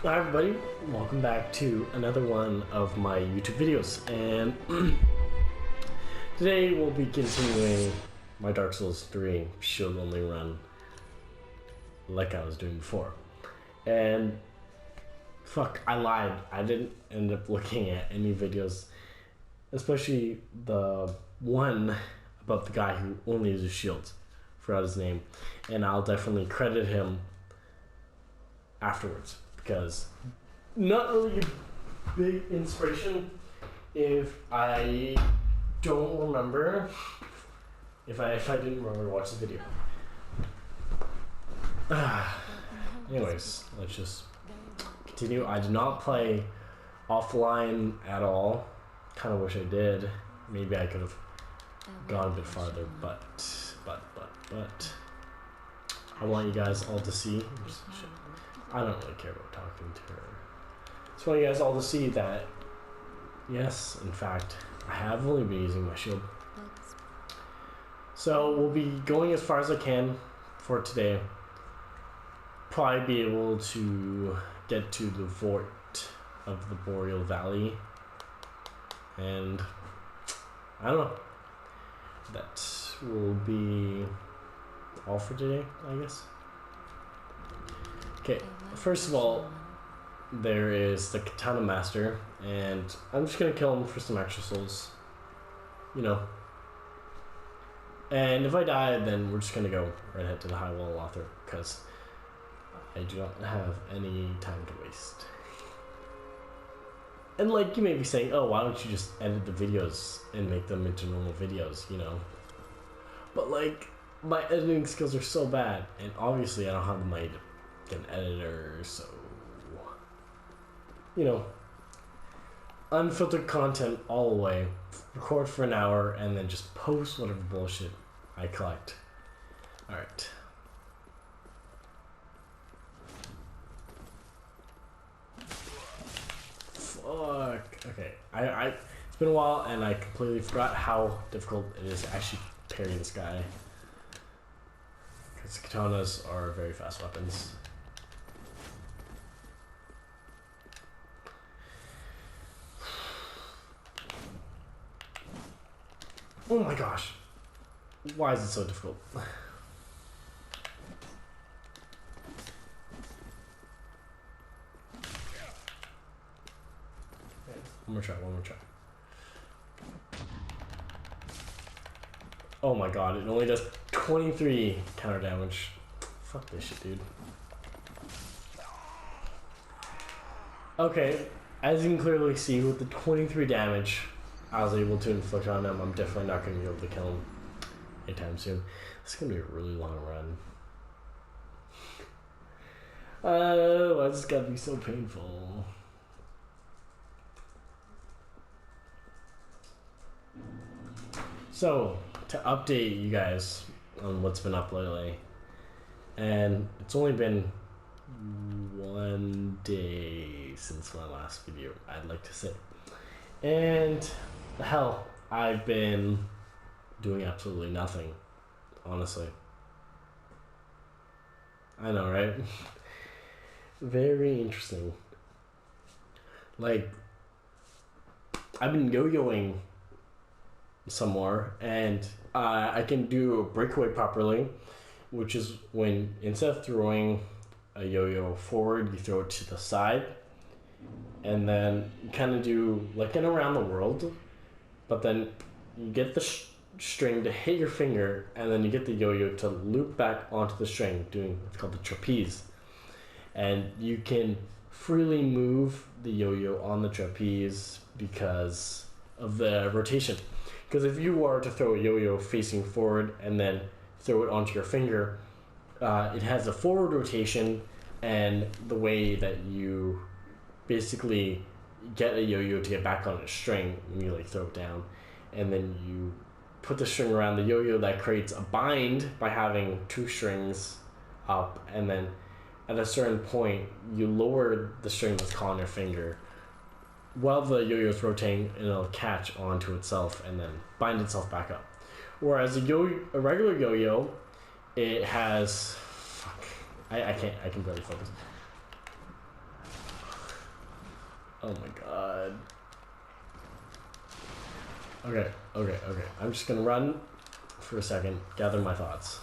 Hi everybody, welcome back to another one of my YouTube videos, and today we'll be continuing my Dark Souls 3 shield only run like I was doing before. And fuck, I lied, I didn't end up looking at any videos, especially the one about the guy who only uses shields. Forgot his name, and I'll definitely credit him afterwards, because not really a big inspiration if I don't remember, if I didn't remember to watch the video. Anyways, let's just continue. I did not play offline at all. Kind of wish I did. Maybe I could have gone a bit farther, but I want you guys all to see. I don't really care about talking to her. Just want you guys all to see that, yes, in fact, I have only been using my shield. So we'll be going as far as I can for today. Probably be able to get to the fort of the Boreal Valley. And I don't know. That will be all for today, I guess. Okay, first of all, there is the Katana Master, and I'm just gonna kill him for some extra souls, you know. And if I die, then we're just gonna go right ahead to the High Wall of Lothar, because I do not have any time to waste. And like, you may be saying, oh, why don't you just edit the videos and make them into normal videos, you know? But like, my editing skills are so bad, and obviously I don't have the money to get an editor, so, you know, unfiltered content all the way, record for an hour, and then just post whatever bullshit I collect. Alright. Fuck. Okay, it's been a while, and I completely forgot how difficult it is to actually parry this guy. Because katanas are very fast weapons. Oh my gosh. Why is it so difficult? One more try. Oh my god, it only does 23 counter damage. Fuck this shit, dude. Okay, as you can clearly see, with the 23 damage I was able to inflict on him, I'm definitely not going to be able to kill him anytime soon. This is going to be a really long run. Oh, why is this got to be so painful? So, to update you guys on what's been up lately, and it's only been one day since my last video, I'd like to say. And hell, I've been doing absolutely nothing, honestly. I know, right? Very interesting. Like, I've been yo-yoing some more, and I can do a breakaway properly, which is when instead of throwing a yo-yo forward, you throw it to the side, and then you kind of do like an around the world, but then you get the string to hit your finger, and then you get the yo-yo to loop back onto the string, doing what's called the trapeze. And you can freely move the yo-yo on the trapeze because of the rotation. Because if you were to throw a yo-yo facing forward and then throw it onto your finger, it has a forward rotation, and the way that you basically get a yo-yo to get back on a string when you like throw it down, and then you put the string around the yo-yo, that creates a bind by having two strings up, and then at a certain point you lower the string that's caught on your finger while the yo-yo is rotating, and it'll catch onto itself and then bind itself back up. Whereas a regular yo-yo, it has, fuck, I can barely focus. Oh my god. Okay. I'm just gonna run for a second, gather my thoughts.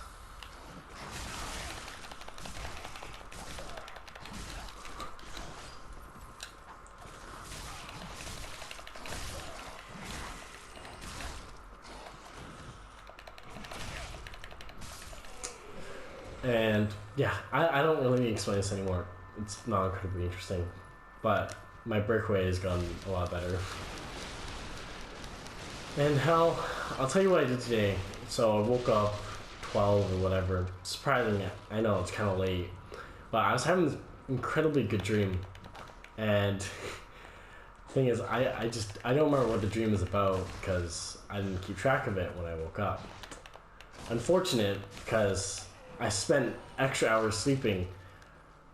And yeah, I don't really need to explain this anymore. It's not incredibly interesting, but my breakaway has gone a lot better. And hell, I'll tell you what I did today. So I woke up 12 or whatever. Surprisingly, I know it's kind of late, but I was having this incredibly good dream. And the thing is, I don't remember what the dream is about because I didn't keep track of it when I woke up. Unfortunate because I spent extra hours sleeping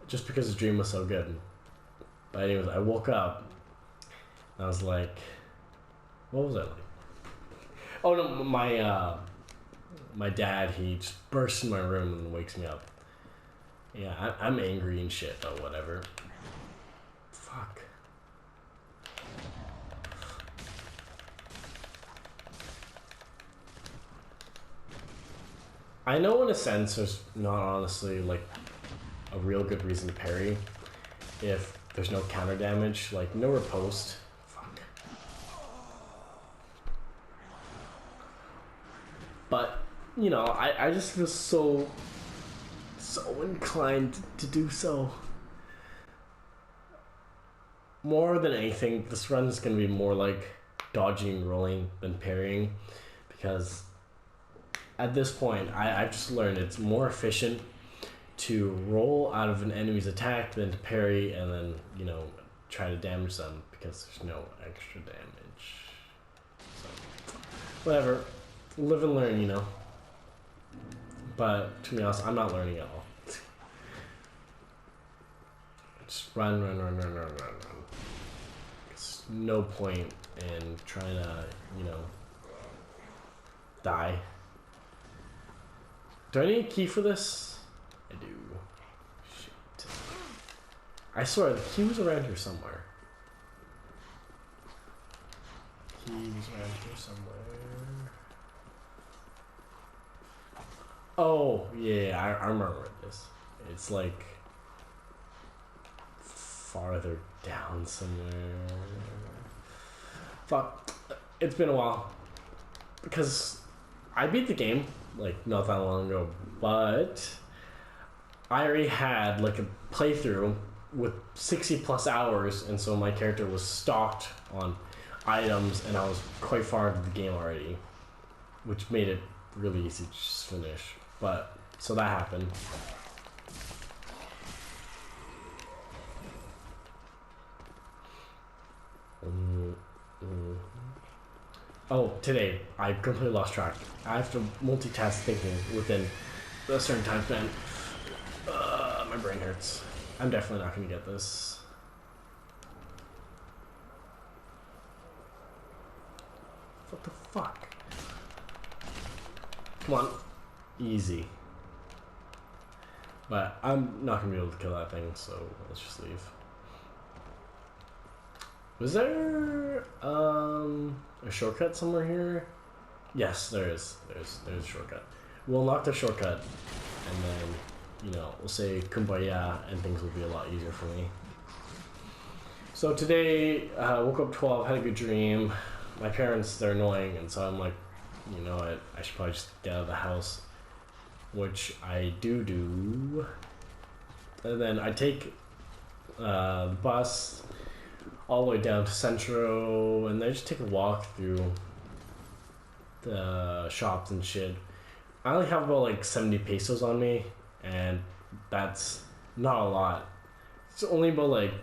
just because the dream was so good. But anyways, I woke up and I was like, what was I like? Oh no, my dad, he just bursts in my room and wakes me up. Yeah, I'm angry and shit though, whatever. Fuck. I know in a sense there's not honestly like a real good reason to parry if there's no counter damage, like no riposte. Fuck. But, you know, I just feel so inclined to do so. More than anything, this run is going to be more like dodging and rolling than parrying because at this point, I've just learned it's more efficient to roll out of an enemy's attack than to parry and then, you know, try to damage them because there's no extra damage. So, whatever. Live and learn, you know. But, to be honest, I'm not learning at all. Just run. There's no point in trying to, you know, die. Do I need a key for this? I do. Shit. I swear, the key was around here somewhere. Key was around here somewhere. Oh, yeah, I remember this. It's like farther down somewhere. Fuck. It's been a while. Because I beat the game like not that long ago, but I already had like a playthrough with 60 plus hours, and so my character was stocked on items and I was quite far into the game already, which made it really easy to just finish. But so that happened. Oh, today I completely lost track. I have to multitask thinking within a certain time span. My brain hurts. I'm definitely not going to get this. What the fuck? Come on. Easy. But I'm not going to be able to kill that thing, so let's just leave. Was there a shortcut somewhere here? Yes, there is. There's a shortcut. We'll unlock the shortcut, and then, you know, we'll say kumbaya, and things will be a lot easier for me. So today, woke up 12, had a good dream. My parents, they're annoying, and so I'm like, you know what, I should probably just get out of the house, which I do. And then I take the bus all the way down to Centro, and I just take a walk through the shops and shit. I only have about like 70 pesos on me, and that's not a lot. It's only about like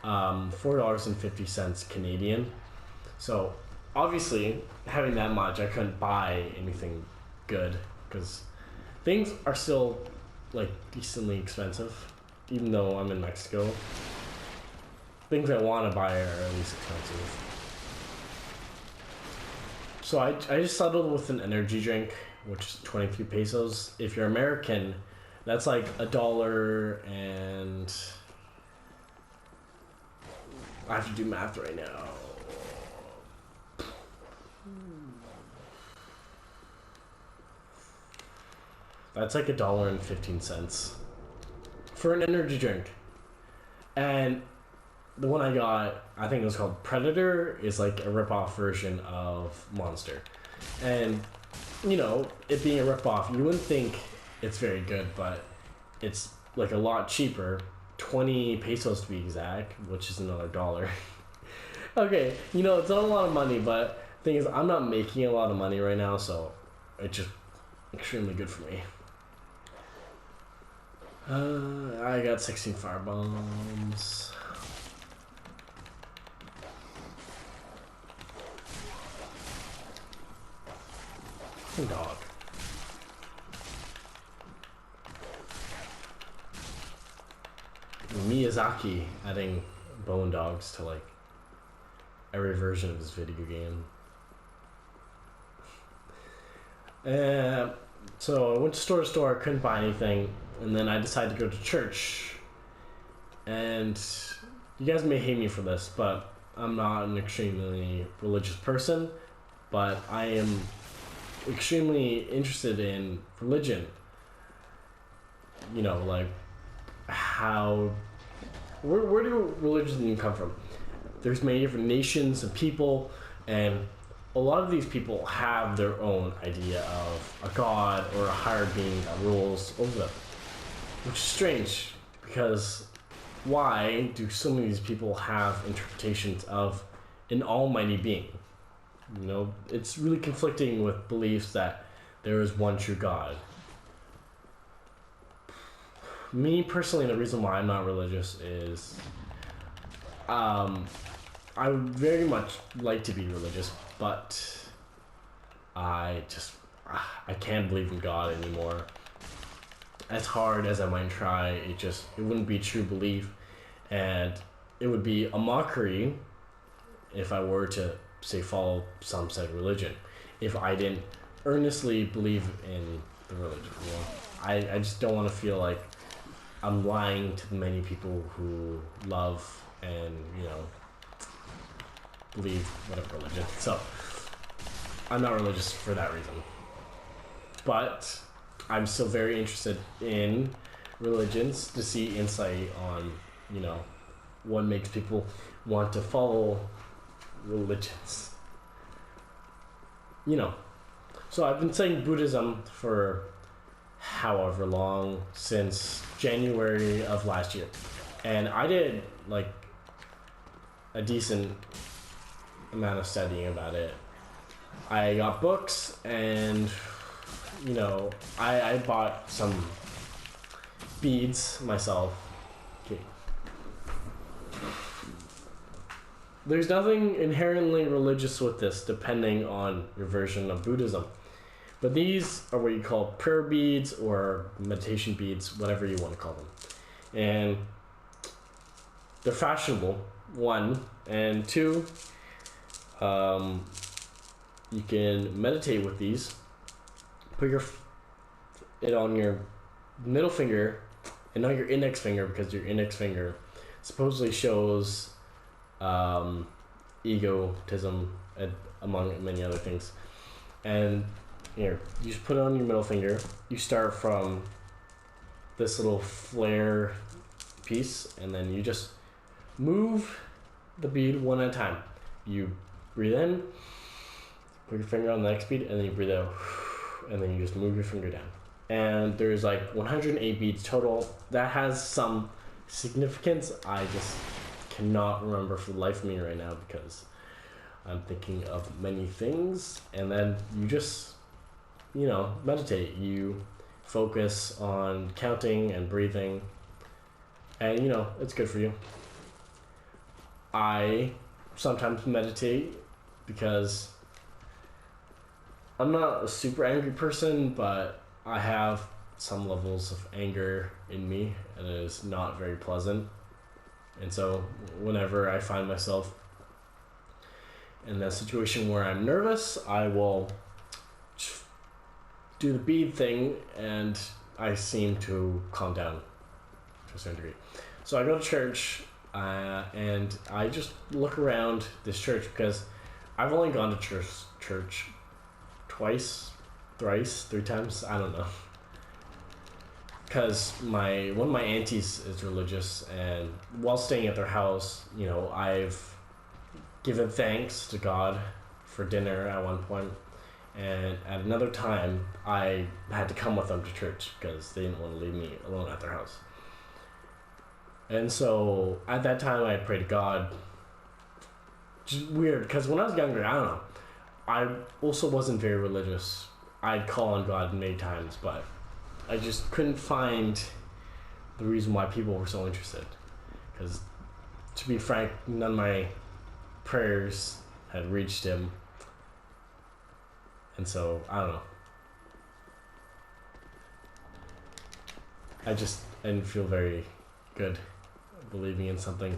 $4.50 Canadian. So obviously, having that much, I couldn't buy anything good because things are still like decently expensive, even though I'm in Mexico. Things I want to buy are at least expensive. So I just settled with an energy drink, which is 23 pesos. If you're American, that's like $1 and I have to do math right now. That's like $1.15 for an energy drink. And the one I got, I think it was called Predator, is like a rip-off version of Monster. And, you know, it being a rip-off, you wouldn't think it's very good, but it's like a lot cheaper. 20 pesos to be exact, which is another dollar. Okay, you know, it's not a lot of money, but the thing is, I'm not making a lot of money right now, so it's just extremely good for me. I got 16 firebombs. Dog. Miyazaki adding bone dogs to like every version of his video game. So I went to store to store, couldn't buy anything, and then I decided to go to church. And you guys may hate me for this, but I'm not an extremely religious person, but I am extremely interested in religion. You know, like where do religions come from? There's many different nations and people, and a lot of these people have their own idea of a god or a higher being that rules over them, which is strange, because why do so many of these people have interpretations of an almighty being? You know, it's really conflicting with beliefs that there is one true God. Me personally, the reason why I'm not religious is I would very much like to be religious, but I can't believe in God anymore. As hard as I might try, it wouldn't be true belief, and it would be a mockery if I were to say follow some said religion, if I didn't earnestly believe in the religion. You know? I just don't want to feel like I'm lying to the many people who love and, you know, believe whatever religion. So I'm not religious for that reason, but I'm still very interested in religions to see insight on, you know, what makes people want to follow religions. You know, so I've been studying Buddhism for however long, since January of last year, and I did like a decent amount of studying about it. I got books, and you know, I bought some beads myself. Okay. There's nothing inherently religious with this, depending on your version of Buddhism. But these are what you call prayer beads or meditation beads, whatever you want to call them. And they're fashionable, one. And two, you can meditate with these. Put it on your middle finger and not your index finger, because your index finger supposedly shows egotism, among many other things. And here, you just put it on your middle finger. You start from this little flare piece, and then you just move the bead one at a time. You breathe in, put your finger on the next bead, and then you breathe out, and then you just move your finger down. And there's like 108 beads total. That has some significance. I just cannot remember for the life of me right now, because I'm thinking of many things. And then you just, you know, meditate. You focus on counting and breathing, and you know, it's good for you. I sometimes meditate because I'm not a super angry person, but I have some levels of anger in me, and it is not very pleasant. And so whenever I find myself in that situation where I'm nervous, I will do the bead thing, and I seem to calm down to a certain degree. So I go to church and I just look around this church because I've only gone to church twice, thrice, 3 times. I don't know. Because one of my aunties is religious, and while staying at their house, you know, I've given thanks to God for dinner at one point, and at another time, I had to come with them to church because they didn't want to leave me alone at their house. And so at that time, I prayed to God. Just weird, because when I was younger, I don't know, I also wasn't very religious. I'd call on God many times, but I just couldn't find the reason why people were so interested. Because, to be frank, none of my prayers had reached him. And so, I don't know. I didn't feel very good believing in something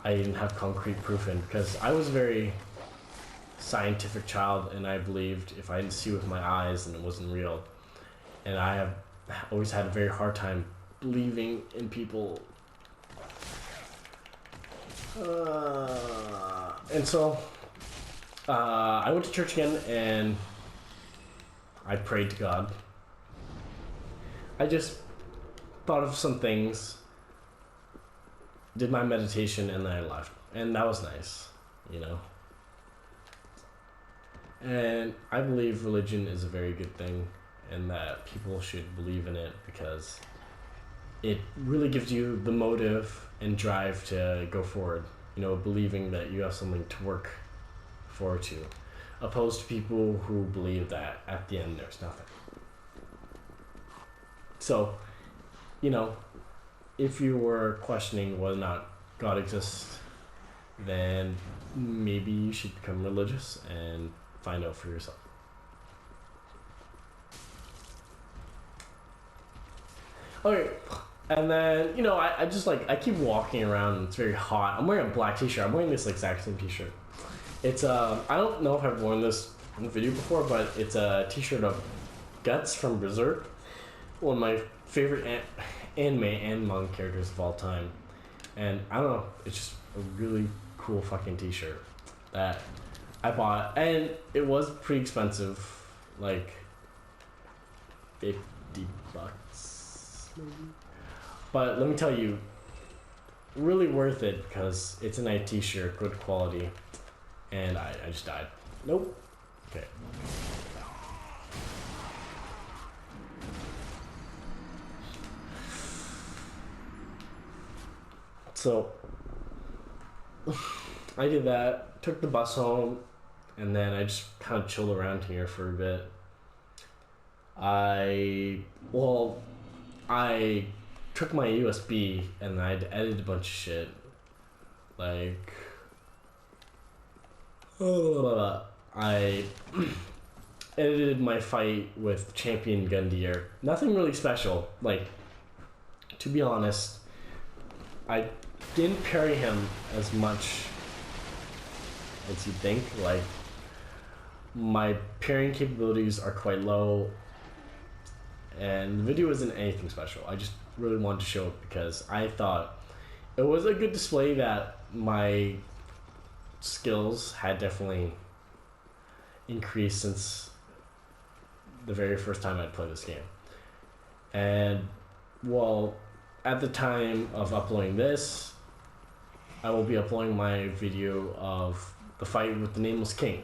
I didn't have concrete proof in. Because I was a very scientific child, and I believed if I didn't see with my eyes, then it wasn't real. And I have always had a very hard time believing in people. And so I went to church again, and I prayed to God. I just thought of some things, did my meditation, and then I left. And that was nice, you know. And I believe religion is a very good thing, and that people should believe in it because it really gives you the motive and drive to go forward. You know, believing that you have something to work forward to, opposed to people who believe that at the end there's nothing. So, you know, if you were questioning whether or not God exists, then maybe you should become religious and find out for yourself. Okay, and then, you know, I just I keep walking around and it's very hot. I'm wearing a black t-shirt. I'm wearing this exact same t-shirt. It's, I don't know if I've worn this in the video before, but it's a t-shirt of Guts from Berserk. One of my favorite anime and manga characters of all time. And I don't know, it's just a really cool fucking t-shirt that I bought. And it was pretty expensive, like $50. But let me tell you, really worth it because it's a nice t-shirt, good quality. And I just died. Nope. Okay. So I did that, took the bus home, and then I just kind of chilled around here for a bit. I took my USB and I'd edited a bunch of shit. Like, I edited my fight with Champion Gundyr. Nothing really special. Like, to be honest, I didn't parry him as much as you'd think. Like, my parrying capabilities are quite low, and the video isn't anything special. I just really wanted to show it because I thought it was a good display that my skills had definitely increased since the very first time I'd played this game. And, well, at the time of uploading this, I will be uploading my video of the fight with the Nameless King,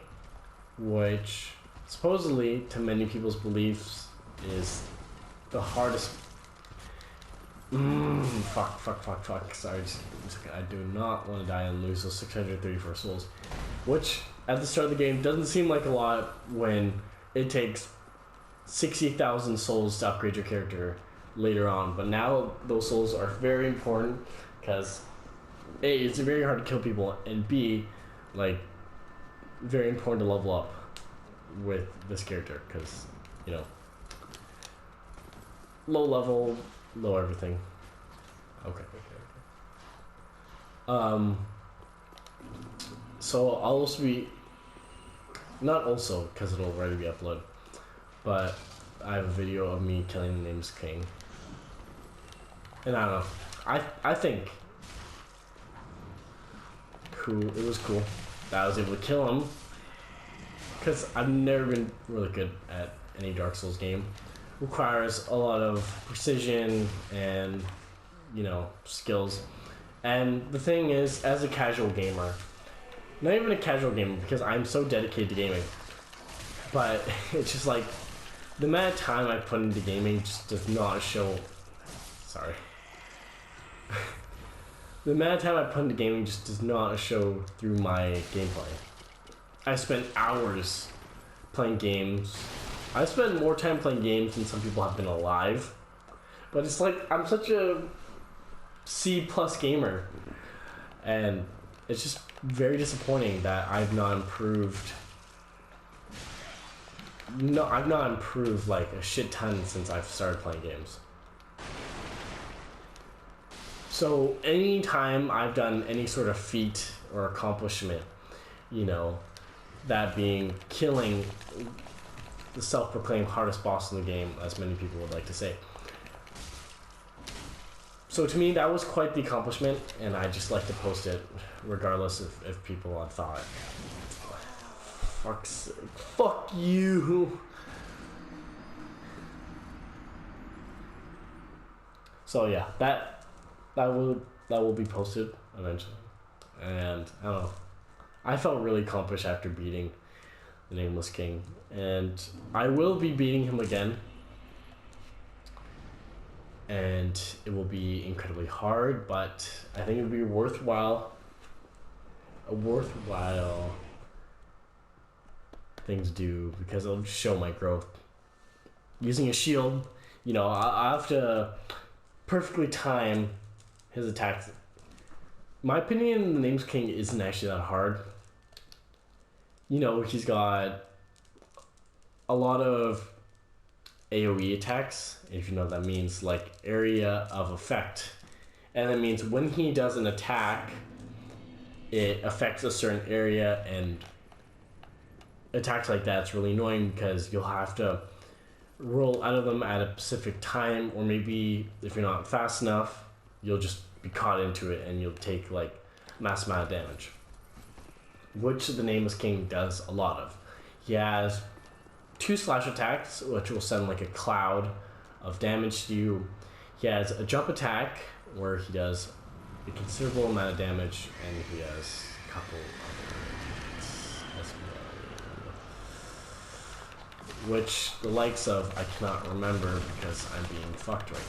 which supposedly, to many people's beliefs, is the hardest. Fuck. Sorry, I do not want to die and lose those 634 souls, which at the start of the game doesn't seem like a lot when it takes 60,000 souls to upgrade your character later on. But now those souls are very important because A, it's very hard to kill people, and B, like, very important to level up with this character because, you know, low level, low everything. Okay. So I'll also be, not also because it'll already be uploaded, but I have a video of me killing the Nameless King. And I don't know, I think who it was cool that I was able to kill him, because I've never been really good at any Dark Souls game. Requires a lot of precision and, you know, skills. And the thing is, as a casual gamer, not even a casual gamer because I'm so dedicated to gaming, but it's just like the amount of time I put into gaming just does not show. Sorry. The amount of time I put into gaming just does not show through my gameplay. I spent hours playing games. I spend more time playing games than some people have been alive. But it's like, I'm such a C+ gamer. And it's just very disappointing that I've not improved. No, I've not improved like a shit ton since I've started playing games. So anytime I've done any sort of feat or accomplishment, you know, that being killing the self-proclaimed hardest boss in the game, as many people would like to say. So to me, that was quite the accomplishment, and I just like to post it, regardless if people had thought. Fuck's sake. Fuck you! So yeah, that will be posted eventually. And I don't know. I felt really accomplished after beating the Nameless King, and I will be beating him again, and it will be incredibly hard, but I think it'll be worthwhile. A worthwhile thing to do because it'll show my growth. Using a shield, you know, I have to perfectly time his attacks. My opinion, the Nameless King isn't actually that hard. You know, he's got a lot of AoE attacks, if you know what that means, like area of effect. And that means when he does an attack, it affects a certain area, and attacks like that's really annoying because you'll have to roll out of them at a specific time, or maybe if you're not fast enough, you'll just be caught into it and you'll take like mass amount of damage, which the Nameless King does a lot of. He has 2 slash attacks, which will send like a cloud of damage to you. He has a jump attack, where he does a considerable amount of damage, and he has a couple other as well, which the likes of I cannot remember because I'm being fucked right now.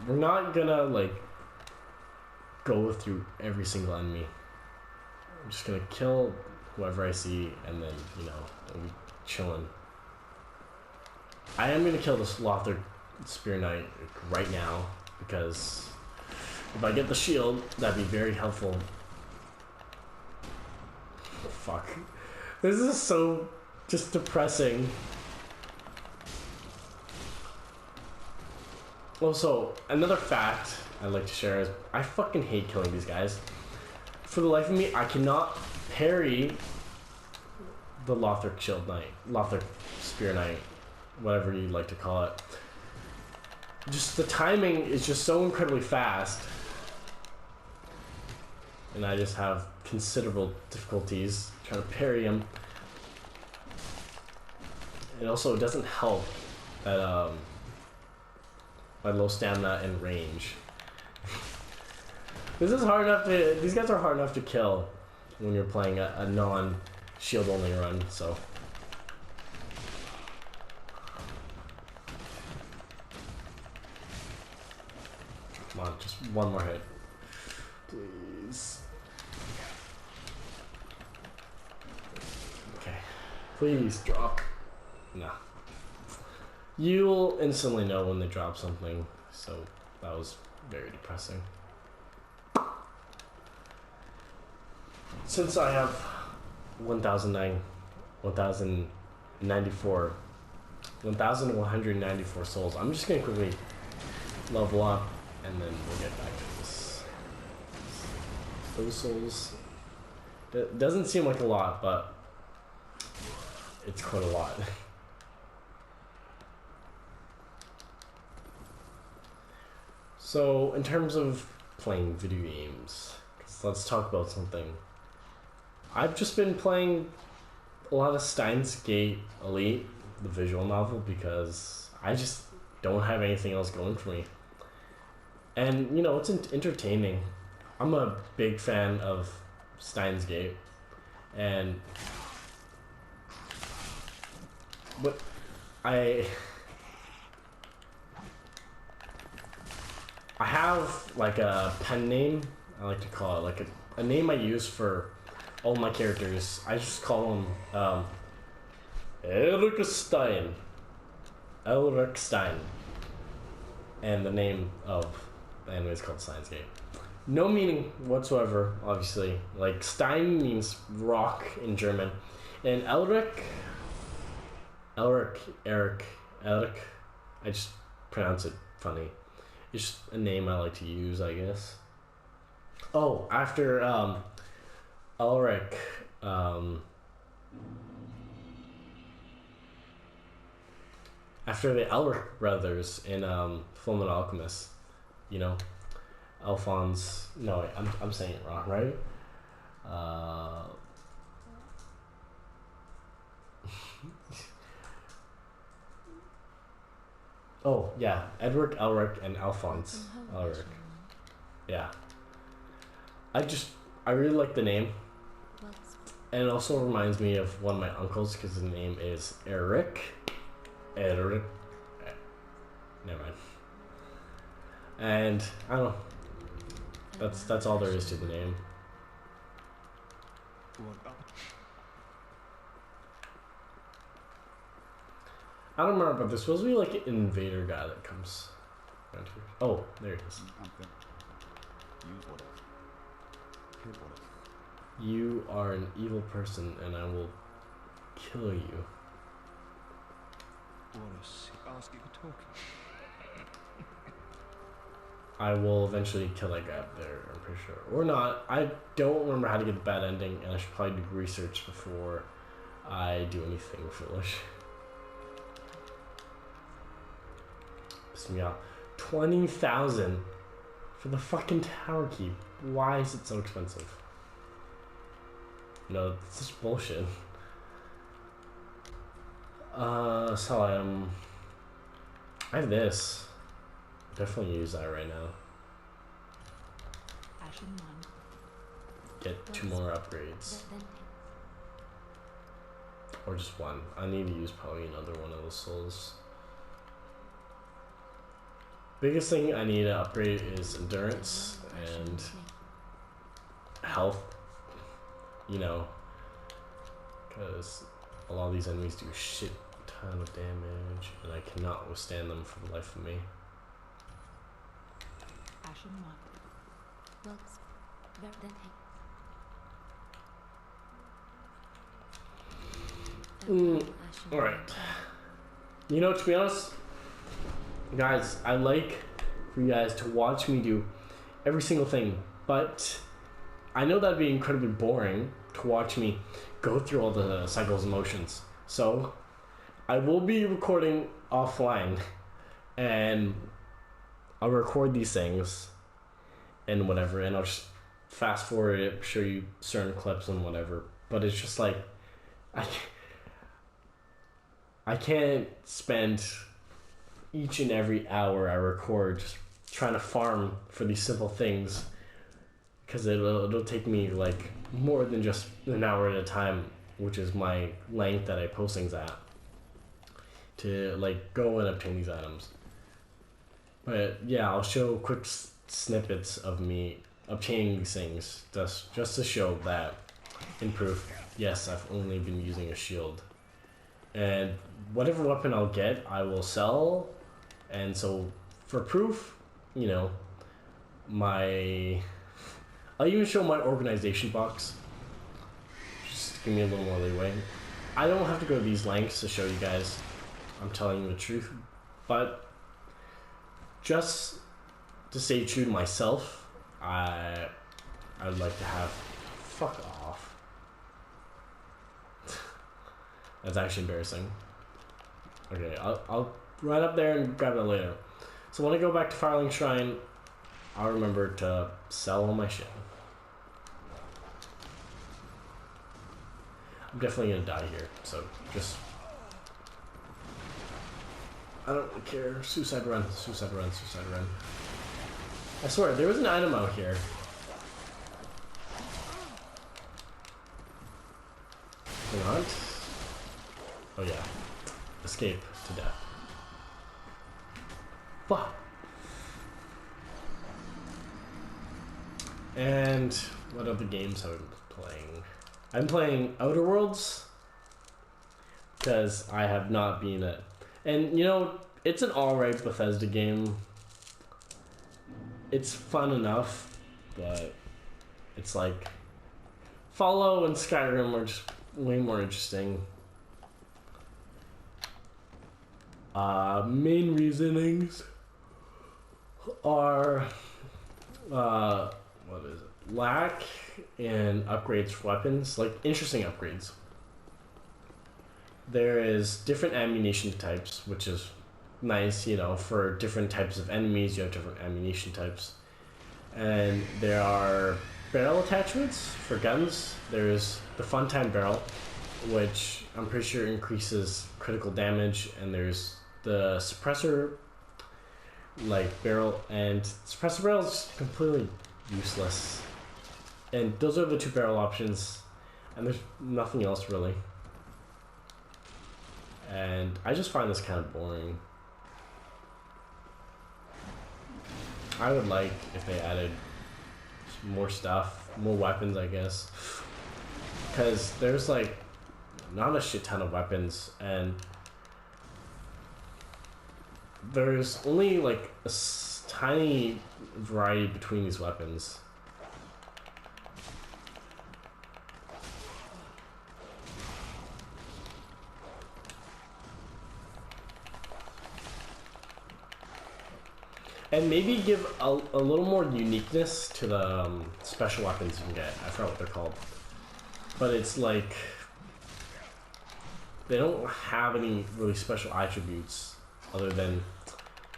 We're not gonna like go through every single enemy. I'm just gonna kill whoever I see, and then, you know, we'll be chilling. I am gonna kill this Lothar Spear Knight right now, because if I get the shield, that'd be very helpful. Oh, fuck. This is so just depressing. Also, another fact I'd like to share is I fucking hate killing these guys. For the life of me, I cannot parry the Lothar Spear Knight, whatever you'd like to call it. Just the timing is just so incredibly fast, and I just have considerable difficulties trying to parry him. And also, it doesn't help that my low stamina and range. This is hard enough to. These guys are hard enough to kill when you're playing a non-shield only run. So. Come on, just one more hit, please. Okay, please drop. No. You'll instantly know when they drop something, so that was very depressing. Since I have 1,194 souls, I'm just gonna quickly level up, and then we'll get back to this. Those souls It doesn't seem like a lot, but it's quite a lot. So, in terms of playing video games, let's talk about something. I've just been playing a lot of Steins Gate Elite, the visual novel, because I just don't have anything else going for me. And, you know, it's entertaining. I'm a big fan of Steins Gate. And what I have like a pen name, I like to call it, like a name I use for all my characters. I just call them Elric Stein. Elric Stein. And the name of the anime is called Steins Gate. No meaning whatsoever, obviously. Like, Stein means rock in German. And Elric, I just pronounce it funny. It's just a name I like to use, I guess. Oh, after Elric, after the Elric brothers in Fullmetal Alchemist, you know, Alphonse. No, wait, I'm saying it wrong, right? Oh yeah, Edward Elric and Alphonse Elric. Yeah. I really like the name, and it also reminds me of one of my uncles because his name is Eric. Never mind. And I don't know. That's all there is to the name. I don't remember, but there's supposed to be like an invader guy that comes around here. Oh, there he is. You are an evil person, and I will kill you. I will eventually kill that guy up there, I'm pretty sure. Or not. I don't remember how to get the bad ending, and I should probably do research before I do anything foolish. Piss me off. 20,000 for the fucking tower key. Why is it so expensive? No, it's just bullshit. So I have this. Definitely use that right now. Get 2 more upgrades. Or just 1. I need to use probably another one of those souls. Biggest thing I need to upgrade is endurance and health. You know, because a lot of these enemies do shit ton of damage, and I cannot withstand them for the life of me. Alright. You know, to be honest, guys, I like for you guys to watch me do every single thing, but I know that'd be incredibly boring to watch me go through all the cycles and motions. So I will be recording offline, and I'll record these things and whatever, and I'll just fast forward it, show you certain clips and whatever. But it's just like I can't spend each and every hour I record just trying to farm for these simple things, because it'll take me like more than just an hour at a time, which is my length that I post things at, to like go and obtain these items. But yeah, I'll show quick snippets of me obtaining these things, just to show that in proof, yes, I've only been using a shield. And whatever weapon I'll get, I will sell. And so for proof, you know, I'll even show my organization box. Just give me a little more leeway. I don't have to go to these lengths to show you guys. I'm telling you the truth. But just to stay true to myself, I'd like to have Fuck off. That's actually embarrassing. Okay, I'll run up there and grab it later. So when I go back to Firelink Shrine, I'll remember to sell all my shit. I'm definitely gonna die here, so just... I don't really care. Suicide run, suicide run, suicide run. I swear, there was an item out here. Hang on. Oh yeah. Escape to death. Fuck. And what other games have I been playing? I'm playing Outer Worlds because I have not been it. And you know, it's an alright Bethesda game. It's fun enough, but it's like Fallout and Skyrim are just way more interesting. Main reasonings are what is it? Lack in upgrades for weapons, like interesting upgrades. There is different ammunition types, which is nice, you know, for different types of enemies, you have different ammunition types. And there are barrel attachments for guns. There's the Funtime barrel, which I'm pretty sure increases critical damage, and there's the suppressor like barrel, and suppressor barrel is completely useless. And those are the two barrel options, and there's nothing else really. And I just find this kind of boring. I would like if they added more stuff, more weapons, I guess. Because there's like not a shit ton of weapons, and there's only like a tiny variety between these weapons. And maybe give a little more uniqueness to the special weapons you can get. I forgot what they're called. But it's like... they don't have any really special attributes other than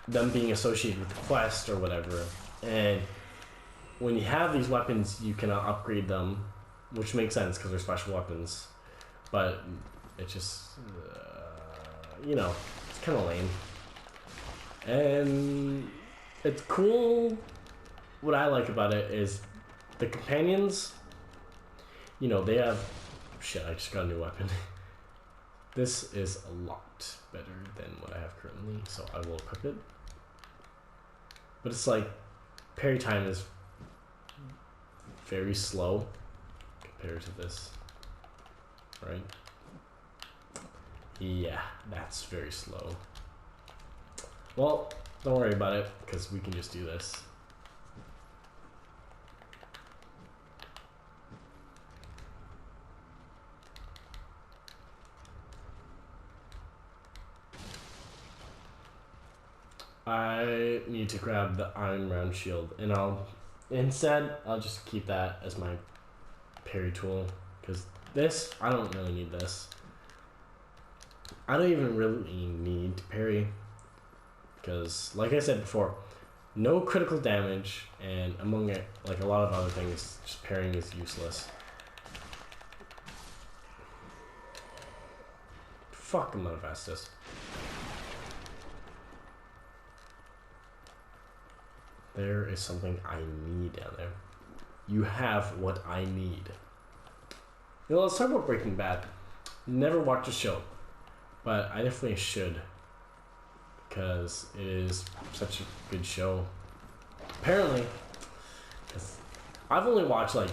them being associated with the quest or whatever. And when you have these weapons, you cannot upgrade them, which makes sense because they're special weapons. But it just... you know, it's kind of lame. And... it's cool. What I like about it is the companions, you know, they have... shit, I just got a new weapon. This is a lot better than what I have currently, so I will equip it. But it's like, parry time is very slow compared to this, right? Yeah, that's very slow. Well, don't worry about it, because we can just do this. I need to grab the Iron Round Shield, and I'll just keep that as my parry tool, because this, I don't really need this. I don't even really need to parry. Because, like I said before, no critical damage, and among it, like a lot of other things, just parrying is useless. Fuck, I'm gonna fast this. There is something I need down there. You have what I need. You know, let's talk about Breaking Bad. Never watched the show, but I definitely should. Because it is such a good show. Apparently, because I've only watched like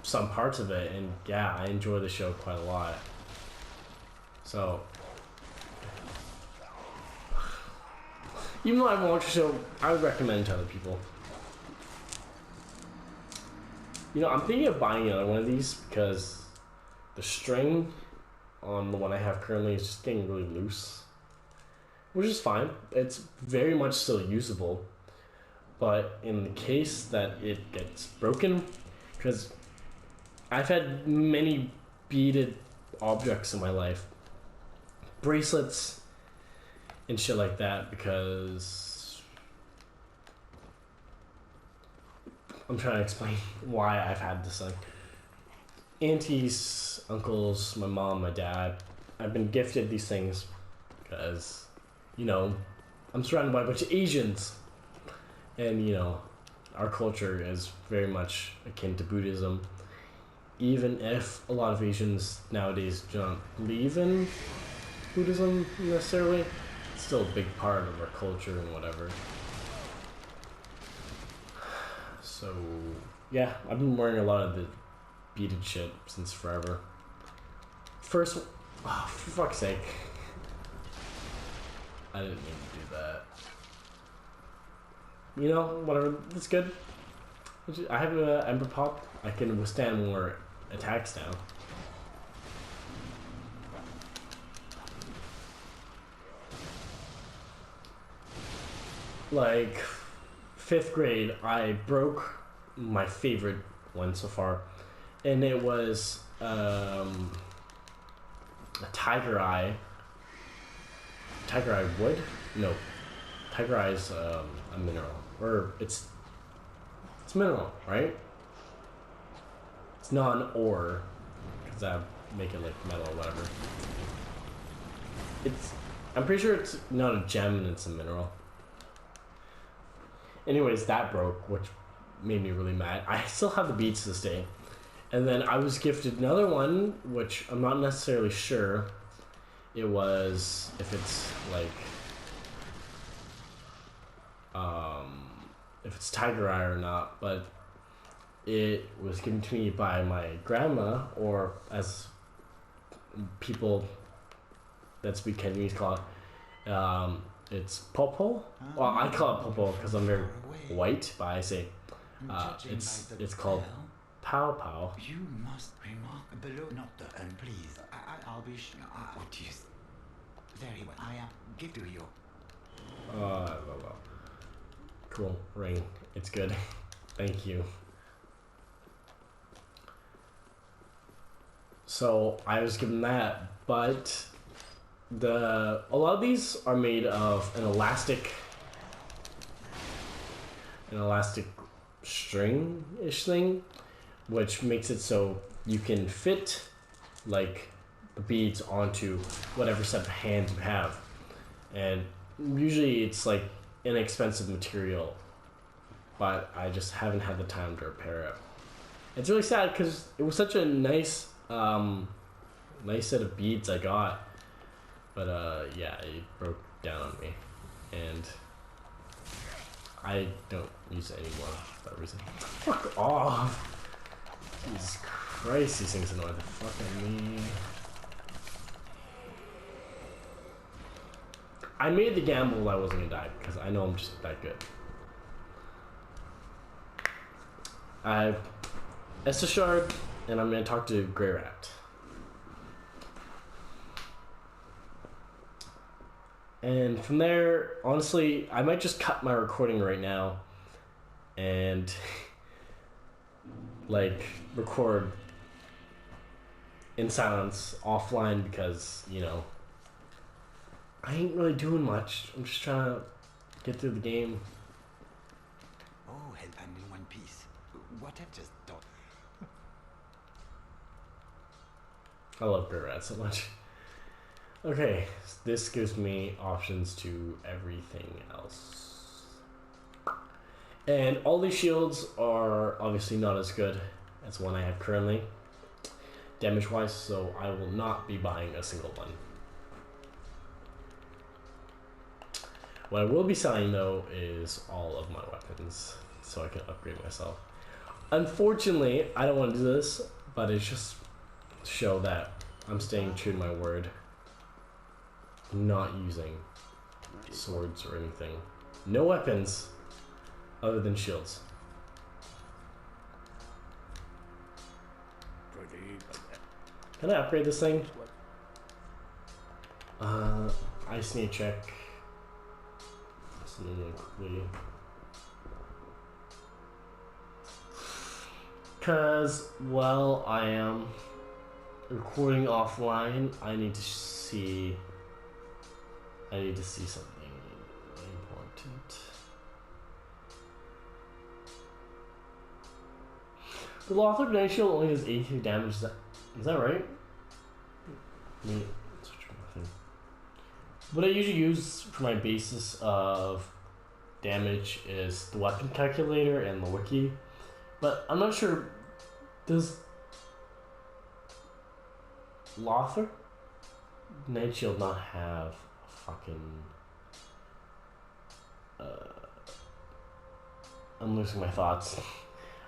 some parts of it, and yeah, I enjoy the show quite a lot. So, even though I haven't watched the show, I would recommend it to other people. You know, I'm thinking of buying another one of these because the string on the one I have currently is just getting really loose. Which is fine. It's very much still usable. But in the case that it gets broken, because I've had many beaded objects in my life, bracelets and shit like that, because I'm trying to explain why I've had this thing. Aunties, uncles, my mom, my dad, I've been gifted these things because, you know, I'm surrounded by a bunch of Asians, and you know, our culture is very much akin to Buddhism. Even if a lot of Asians nowadays don't believe in Buddhism necessarily, it's still a big part of our culture and whatever. So, yeah, I've been wearing a lot of the beaded shit since forever. First, oh, for fuck's sake. I didn't mean to do that. You know, whatever, that's good. I have an Ember Pop. I can withstand more attacks now. Like, 5th grade, I broke my favorite one so far. And it was a Tiger Eye. Tiger Eye wood? No. Tiger Eye is a mineral. Or it's mineral, right? It's not an ore, because that would make it like metal or whatever. I'm pretty sure it's not a gem and it's a mineral. Anyways, that broke, which made me really mad. I still have the beads to this day. And then I was gifted another one, which I'm not necessarily sure it was, if it's like, if it's Tiger Eye or not, but it was given to me by my grandma, or as people that speak Cantonese call it, it's Popo. Well, I call it Popo because I'm very white, but I say it's called Pow Pow. You must remark below, not the unpleased. I'll be sure. What you? Very well. I give to you. Cool ring. It's good. Thank you. So I was given that, but a lot of these are made of an elastic string-ish thing, which makes it so you can fit like the beads onto whatever set of hands you have. And usually it's like inexpensive material, but I just haven't had the time to repair it. It's really sad because it was such a nice set of beads I got, but yeah, it broke down on me, and I don't use it anymore for that reason. Fuck off! Jesus Christ, these things annoy the fuck out of me. I made the gamble that I wasn't gonna die because I know I'm just that good. I have Estus Shard, and I'm gonna talk to Grey Rat. And from there, honestly, I might just cut my recording right now and like record in silence offline because, you know, I ain't really doing much. I'm just trying to get through the game. Oh, hellband in one piece. What I've just done. I love Grey Rat so much. Okay, so this gives me options to everything else. And all these shields are obviously not as good as one I have currently, damage-wise, so I will not be buying a single one. What I will be selling, though, is all of my weapons, so I can upgrade myself. Unfortunately, I don't want to do this, but it's just to show that I'm staying true to my word. Not using swords or anything. No weapons other than shields. Can I upgrade this thing? I just need to check something really quickly. Because, well, I am recording offline. I need to see something important. The Lothar Night Shield only does 82 damage. Is that right? Let me switch my thing. What I usually use for my basis of damage is the weapon calculator and the wiki, but I'm not sure. Does Lothar Night Shield not have fucking? I'm losing my thoughts.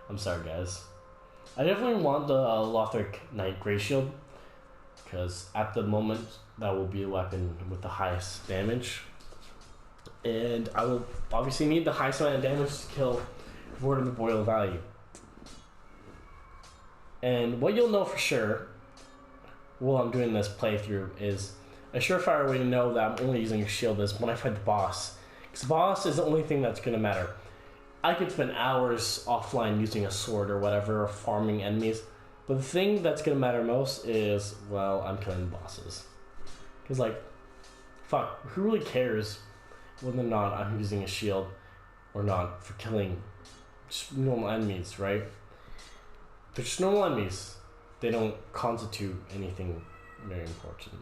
I'm sorry, guys. I definitely want the Lothar Knight Grey Shield, because at the moment that will be a weapon with the highest damage, and I will obviously need the highest amount of damage to kill Ward of the Boreal Valley. And what you'll know for sure while I'm doing this playthrough is a surefire way to know that I'm only using a shield is when I fight the boss, because the boss is the only thing that's going to matter. I could spend hours offline using a sword or whatever, or farming enemies, but the thing that's gonna matter most is, well, I'm killing bosses. Cause like, fuck, who really cares whether or not I'm using a shield or not for killing just normal enemies, right? They're just normal enemies. They don't constitute anything very important.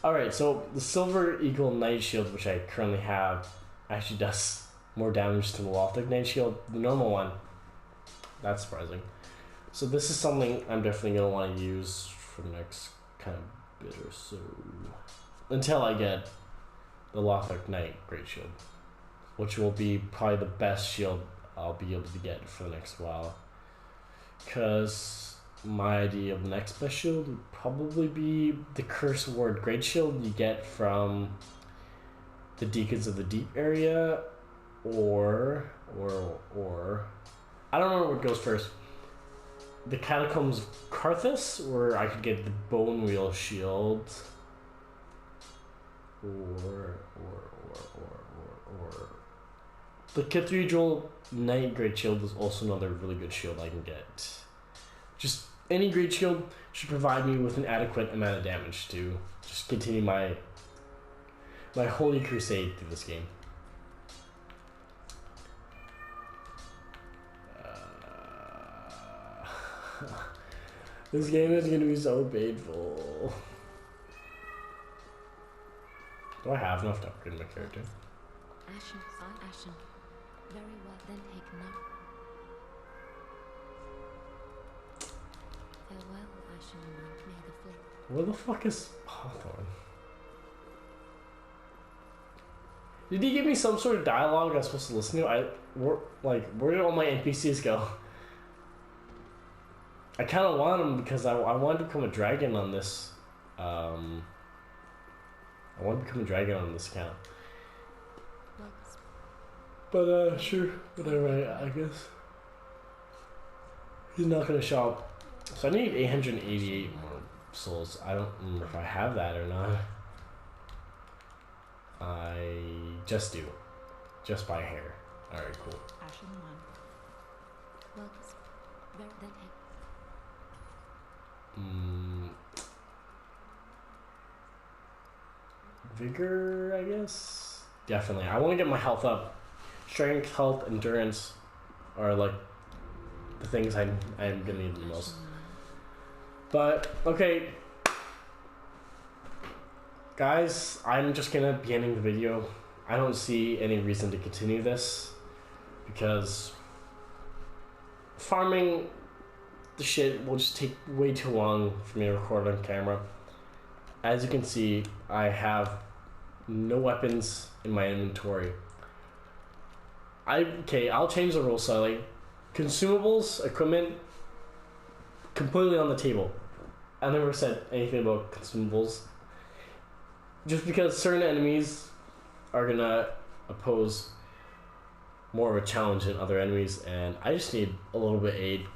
Alright, so the Silver Eagle Night Shield, which I currently have, actually does more damage to the Lothar Night Shield, the normal one. That's surprising. So this is something I'm definitely going to want to use for the next kind of bit or so. Until I get the Lothar Night Great Shield, which will be probably the best shield I'll be able to get for the next while. Because my idea of the next best shield would probably be the Curse Ward Great Shield you get from the Deacons of the Deep area, or I don't know what goes first. The Catacombs of Karthus, where I could get the Bone Wheel Shield, or the Cathedral Knight Great Shield is also another really good shield I can get. Just any great shield should provide me with an adequate amount of damage to just continue my holy crusade through this game. This game is going to be so painful. Do I have enough to upgrade my character? Ashen, Ashen. Very well, then take note. Farewell, Ashen one, may the flame. Where the fuck is Hawthorne? Did he give me some sort of dialogue I was supposed to listen to? Where did all my NPCs go? I kind of want them because I want to become a dragon on this. I want to become a dragon on this account. But sure, whatever. I guess he's not gonna show up. So I need 888 more souls. I don't remember if I have that or not. I just do, just by hair. All right, cool. Ashen one. Well, then Vigor, I guess. Definitely. I want to get my health up. Strength, health, endurance are like the things I'm gonna need the most. But okay, guys, I'm just gonna be ending the video. I don't see any reason to continue this because farming the shit will just take way too long for me to record on camera. As you can see, I have no weapons in my inventory. I'll change the rules slightly. Consumables, equipment, completely on the table. I never said anything about consumables. Just because certain enemies are gonna oppose more of a challenge than other enemies, and I just need a little bit of aid.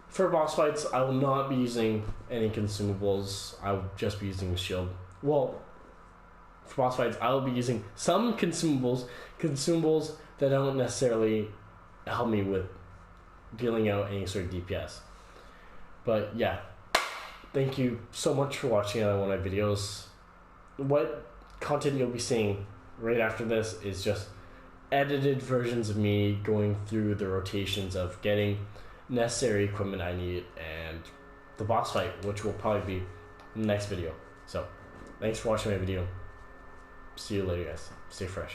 For boss fights, I will not be using any consumables. I will just be using a shield. Well, for boss fights, I will be using some consumables that don't necessarily help me with dealing out any sort of DPS. But yeah, thank you so much for watching another one of my videos. What content you'll be seeing right after this is just edited versions of me going through the rotations of getting necessary equipment I need and the boss fight, which will probably be in the next video. So thanks for watching my video. See you later, guys. Stay fresh.